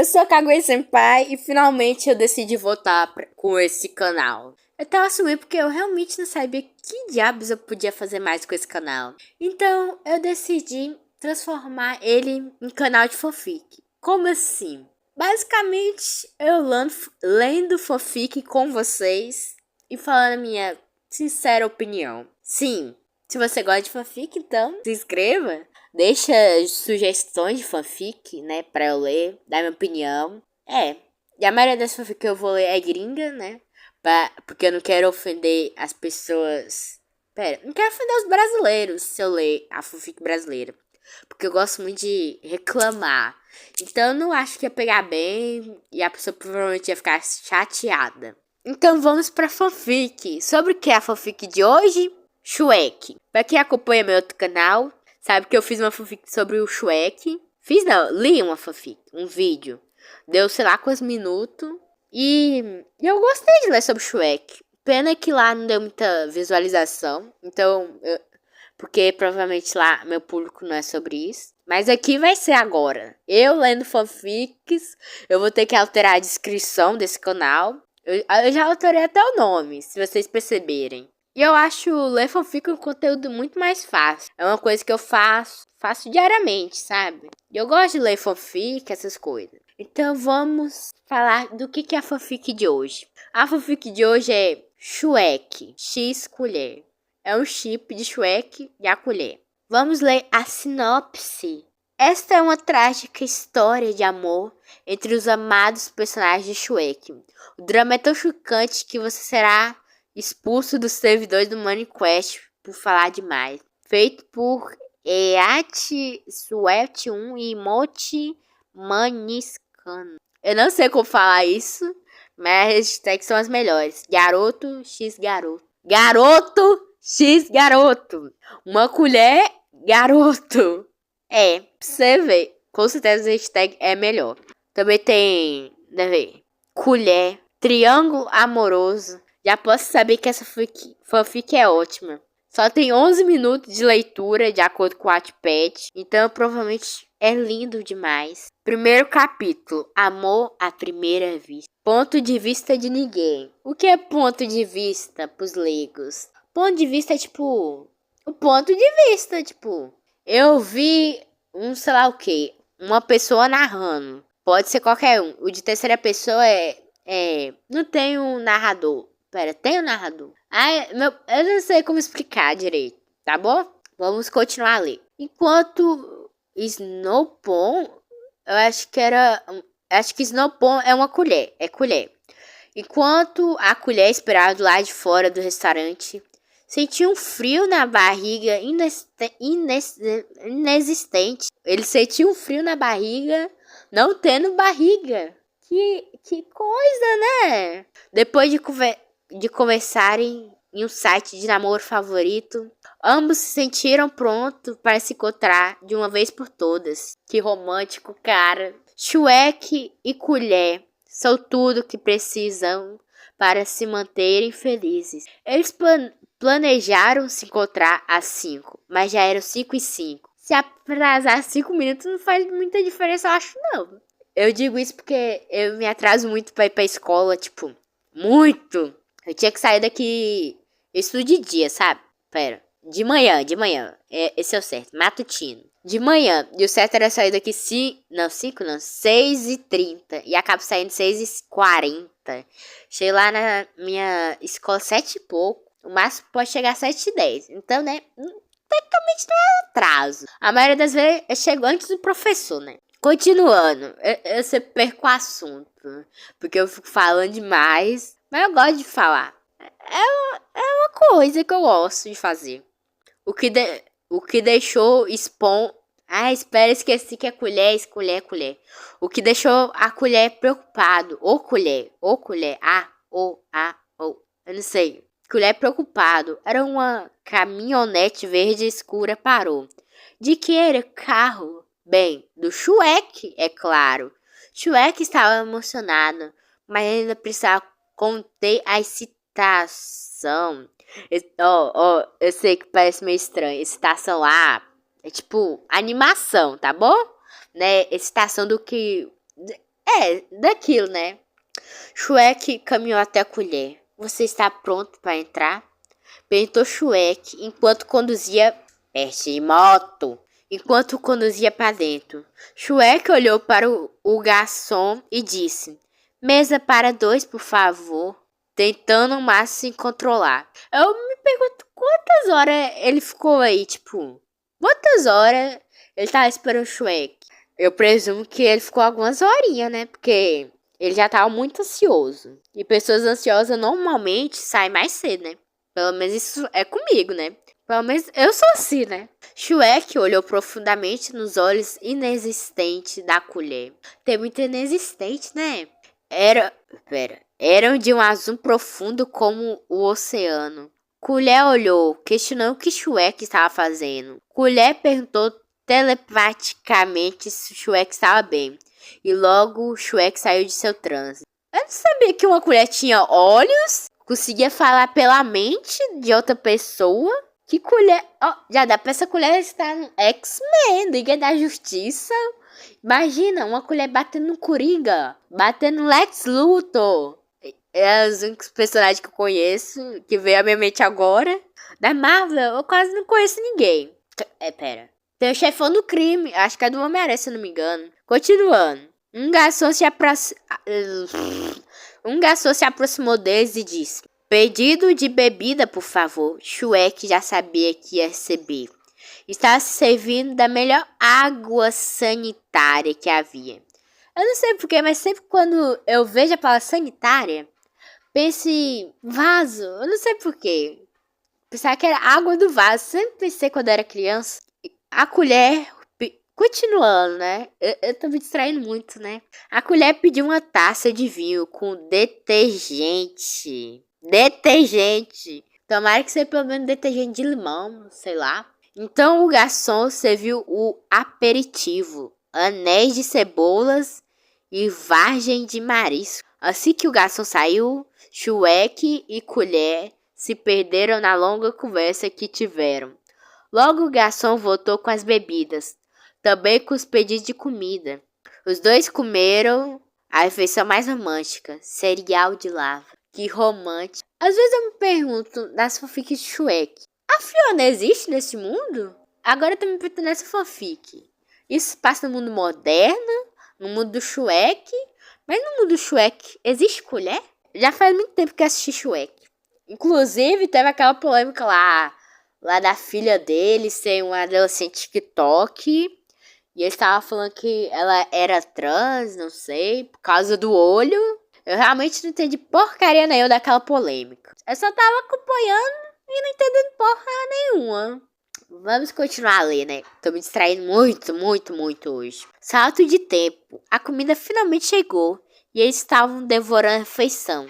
eu sou a Kaguya-senpai e finalmente eu decidi voltar com esse canal. Eu tava assumindo porque eu realmente não sabia que diabos eu podia fazer mais com esse canal. Então eu decidi transformar ele em canal de fanfic. Como assim? Basicamente eu lendo fanfic com vocês e falando a minha sincera opinião. Sim, se você gosta de fanfic, então se inscreva. Deixa sugestões de fanfic, né, pra eu ler, dar minha opinião. E a maioria das fanfic que eu vou ler é gringa, né, porque eu não quero ofender as pessoas. Não quero ofender os brasileiros se eu ler a fanfic brasileira. Porque eu gosto muito de reclamar. Então eu não acho que ia pegar bem e a pessoa provavelmente ia ficar chateada. Então vamos pra fanfic. Sobre o que é a fanfic de hoje? Shrek. Pra quem acompanha meu outro canal, sabe que eu fiz uma fanfic sobre o Shrek. Li uma fanfic, um vídeo. Deu sei lá quantos minutos. E eu gostei de ler sobre o Shrek. Pena que lá não deu muita visualização. Então, porque provavelmente lá meu público não é sobre isso. Mas aqui vai ser agora. Eu lendo fanfics. Eu vou ter que alterar a descrição desse canal. Eu já alterei até o nome, se vocês perceberem. E eu acho ler fanfic um conteúdo muito mais fácil. É uma coisa que eu faço diariamente, sabe? E eu gosto de ler fanfic, essas coisas. Então vamos falar do que é a fanfic de hoje. A fanfic de hoje é Shrek, X colher. É um chip de Shrek e a colher. Vamos ler a sinopse. Esta é uma trágica história de amor entre os amados personagens de Shrek. O drama é tão chocante que você será expulso dos servidores do Minecraft por falar demais. Feito por Eat Sweat 1 e Moti Maniscano. Eu não sei como falar isso, mas as hashtags são as melhores. Garoto X garoto. Garoto X garoto. Uma colher garoto. Pra você ver. Com certeza a hashtag é melhor. Também tem, colher, triângulo amoroso. Já posso saber que essa fanfic é ótima. Só tem 11 minutos de leitura, de acordo com o Wattpad. Então, provavelmente é lindo demais. Primeiro capítulo. Amor à primeira vista. Ponto de vista de ninguém. O que é ponto de vista pros leigos? Ponto de vista é tipo... O ponto de vista, tipo... Eu vi sei lá o que. Uma pessoa narrando. Pode ser qualquer um. O de terceira pessoa não tem um narrador. Tem um narrador. Eu não sei como explicar direito, tá bom? Vamos continuar a ler. Enquanto Snowpon, acho que Snowpon é uma colher. É colher. Enquanto a colher esperava do lado de fora do restaurante, sentia um frio na barriga inexistente. Ele sentia um frio na barriga, não tendo barriga. Que coisa, né? Depois de conversarem em um site de namoro favorito, ambos se sentiram prontos para se encontrar de uma vez por todas. Que romântico, cara. Shrek e colher são tudo que precisam para se manterem felizes. Eles planejaram se encontrar às 5, mas já eram 5:05. Se atrasar 5 minutos não faz muita diferença, eu acho não. Eu digo isso porque eu me atraso muito pra ir pra escola, tipo, muito. Eu tinha que sair daqui, eu estudo de dia, sabe? De manhã. Esse é o certo, matutino. De manhã, e o certo era sair daqui 6:30. E acabo saindo 6:40. Cheguei lá na minha escola 7 e pouco. O máximo pode chegar a 7:10. Então, né, tecnicamente não é atraso. A maioria das vezes eu chego antes do professor, né? Continuando, eu sempre perco o assunto, porque eu fico falando demais, mas eu gosto de falar. É uma coisa que eu gosto de fazer. O que deixou esqueci que é colher, colher. O que deixou a colher preocupado, eu não sei. Colher preocupado, era uma caminhonete verde escura parou. De que era carro? Bem, do Shrek, é claro. Shrek estava emocionado, mas ainda precisava conter a excitação. Eu sei que parece meio estranho. Excitação lá é tipo animação, tá bom? Né? Excitação do que... É daquilo, né? Shrek caminhou até a colher. Você está pronto para entrar? Perguntou Shrek enquanto conduzia de moto. Enquanto conduzia para dentro. Shrek olhou para o garçom e disse: Mesa para 2, por favor. Tentando o máximo se controlar. Eu me pergunto quantas horas ele ficou aí, tipo... Quantas horas ele tava esperando o Shrek? Eu presumo que ele ficou algumas horinhas, né? Porque ele já tava muito ansioso. E pessoas ansiosas normalmente saem mais cedo, né? Pelo menos isso é comigo, né? Pelo menos eu sou assim, né? Shrek olhou profundamente nos olhos inexistentes da colher. Tem muito inexistente, né? Eram de um azul profundo como o oceano. Colher olhou, questionando o que Shrek estava fazendo. Colher perguntou telepaticamente se Shrek estava bem. E logo Shrek saiu de seu transe. Eu não sabia que uma colher tinha olhos, conseguia falar pela mente de outra pessoa. Que colher... Oh, já dá pra essa colher estar no X-Men, Liga da Justiça. Imagina, uma colher batendo no Coringa, batendo no Lex Luthor. É os únicos personagens que eu conheço, que veio à minha mente agora. Da Marvel, eu quase não conheço ninguém. Pera. Tem o chefão do crime, acho que é do Homem-Aranha, se eu não me engano. Continuando. Um garçom se aproximou deles e disse: Pedido de bebida, por favor. Shrek já sabia que ia receber. Estava se servindo da melhor água sanitária que havia. Eu não sei porquê, mas sempre quando eu vejo a palavra sanitária, penso em vaso. Eu não sei porquê. Pensava que era água do vaso. Sempre pensei quando era criança. A colher... Continuando, né? Eu tô me distraindo muito, né? A colher pediu uma taça de vinho com detergente. Detergente. Tomara que seja pelo menos detergente de limão, sei lá. Então o garçom serviu o aperitivo. Anéis de cebolas e vargem de marisco. Assim que o garçom saiu, Shrek e Colher se perderam na longa conversa que tiveram. Logo o garçom voltou com as bebidas, também com os pedidos de comida. Os dois comeram a refeição mais romântica, cereal de lava. Que romântico. Às vezes eu me pergunto nas fanfics de Shrek. A Fiona existe nesse mundo? Agora eu tô me perguntando nessa fanfic. Isso passa no mundo moderno, no mundo do Shrek. Mas no mundo do Shrek, existe colher? Já faz muito tempo que eu assisti Shrek. Inclusive, teve aquela polêmica lá da filha dele ser uma adolescente TikTok. E ele estava falando que ela era trans, não sei, por causa do olho. Eu realmente não entendi porcaria nenhuma daquela polêmica. Eu só tava acompanhando e não entendendo porra nenhuma. Vamos continuar a ler, né? Tô me distraindo muito hoje. Salto de tempo. A comida finalmente chegou e eles estavam devorando a refeição.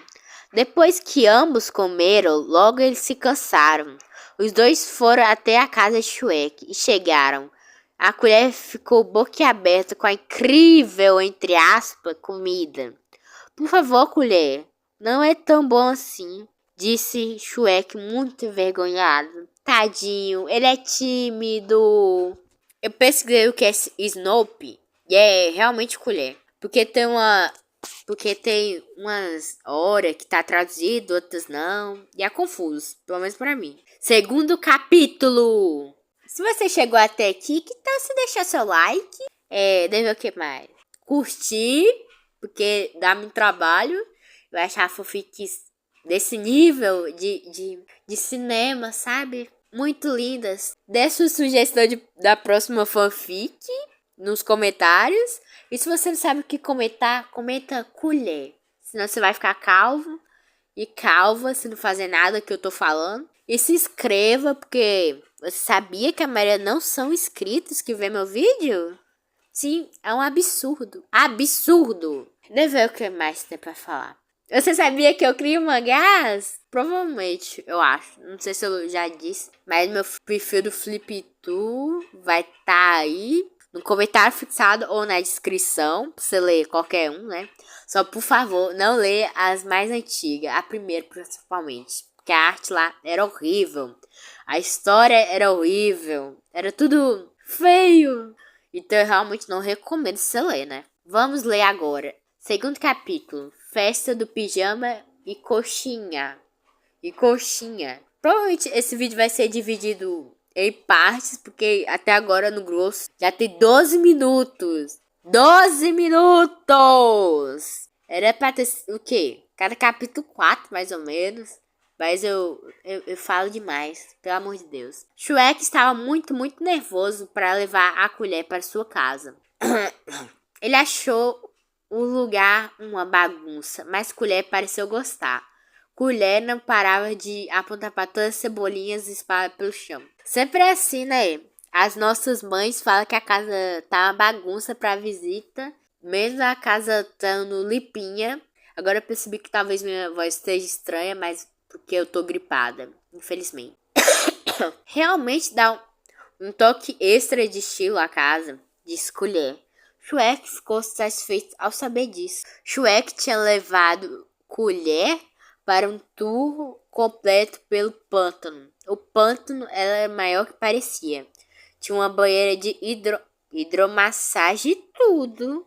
Depois que ambos comeram, logo eles se cansaram. Os dois foram até a casa de Shrek e chegaram. A colher ficou boquiaberta com a incrível, entre aspas, comida. Por favor, colher, não é tão bom assim, disse Shrek muito envergonhado. Tadinho, ele é tímido. Eu pesquisei o que é Snoopy e é realmente colher. Porque tem umas horas que tá traduzido, outras não. E é confuso, pelo menos pra mim. Segundo capítulo. Se você chegou até aqui, que tal se deixar seu like? Deve o que mais? Curtir, porque dá muito trabalho. Eu achar fanfics desse nível de cinema, sabe? Muito lindas. Dê sua sugestão da próxima fanfic nos comentários. E se você não sabe o que comentar, comenta colher. Senão você vai ficar calvo e calva se não fazer nada que eu tô falando. E se inscreva, porque você sabia que a maioria não são inscritos que vê meu vídeo? Sim, é um absurdo. Absurdo! Deve ver o que mais tem pra falar. Você sabia que eu crio mangás? Provavelmente, eu acho. Não sei se eu já disse. Mas meu perfil do Flip2 vai estar aí no comentário fixado ou na descrição. Pra você ler qualquer um, né? Só, por favor, não lê as mais antigas. A primeira, principalmente. Porque a arte lá era horrível. A história era horrível. Era tudo feio. Então eu realmente não recomendo você ler, né? Vamos ler agora. Segundo capítulo, festa do pijama e coxinha. Provavelmente esse vídeo vai ser dividido em partes, porque até agora no grosso já tem 12 minutos. 12 minutos! Era pra ter o quê? Cada capítulo 4, mais ou menos. Mas eu falo demais, pelo amor de Deus. Shrek estava muito nervoso para levar a colher para sua casa. Ele achou o lugar uma bagunça, mas Colher pareceu gostar. Colher não parava de apontar para todas as cebolinhas espalhadas pelo chão. Sempre é assim, né? As nossas mães falam que a casa tá uma bagunça para visita, mesmo a casa estando limpinha. Agora eu percebi que talvez minha voz esteja estranha, mas porque eu tô gripada, infelizmente. Realmente dá um toque extra de estilo à casa, disse Colher. Shrek ficou satisfeito ao saber disso. Shrek tinha levado Colher para um tour completo pelo pântano. O pântano era maior que parecia. Tinha uma banheira de hidromassagem e tudo.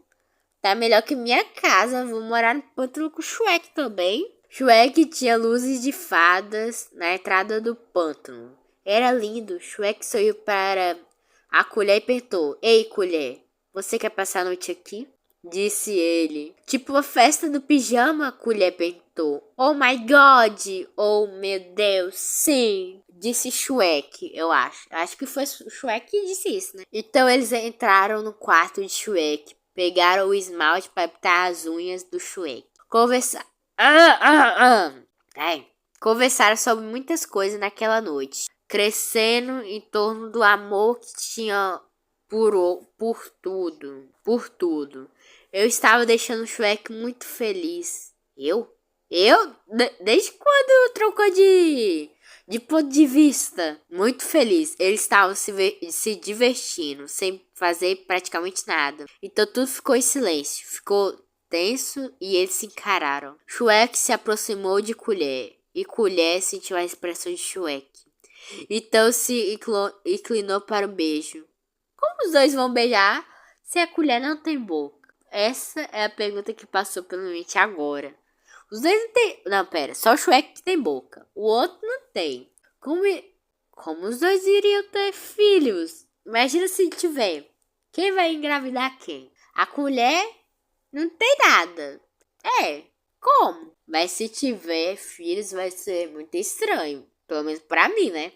Tá melhor que minha casa. Vou morar no pântano com o Shrek também. Shrek tinha luzes de fadas na entrada do pântano. Era lindo. Shrek sorriu para a colher e perguntou: Ei, colher, você quer passar a noite aqui? Disse ele. Tipo uma festa do pijama, colher perguntou. Oh my God! Oh meu Deus, sim! Disse Shrek, eu acho. Acho que foi Shrek que disse isso, né? Então eles entraram no quarto de Shrek. Pegaram o esmalte para pintar as unhas do Shrek. Conversaram sobre muitas coisas naquela noite, crescendo em torno do amor que tinha por tudo. Eu estava deixando o Shrek muito feliz. Eu? Desde quando trocou de ponto de vista? Muito feliz. Eles estavam se divertindo, sem fazer praticamente nada. Então tudo ficou em silêncio. Ficou tenso e eles se encararam. Shrek se aproximou de Colher e Colher sentiu a expressão de Shrek. Então se inclinou para o beijo. Como os dois vão beijar se a colher não tem boca? Essa é a pergunta que passou pela mente agora. Os dois não tem... Não, pera. Só o Shrek que tem boca. O outro não tem. Como os dois iriam ter filhos? Imagina se tiver. Quem vai engravidar quem? A colher não tem nada. Como? Mas se tiver filhos vai ser muito estranho. Pelo menos pra mim, né?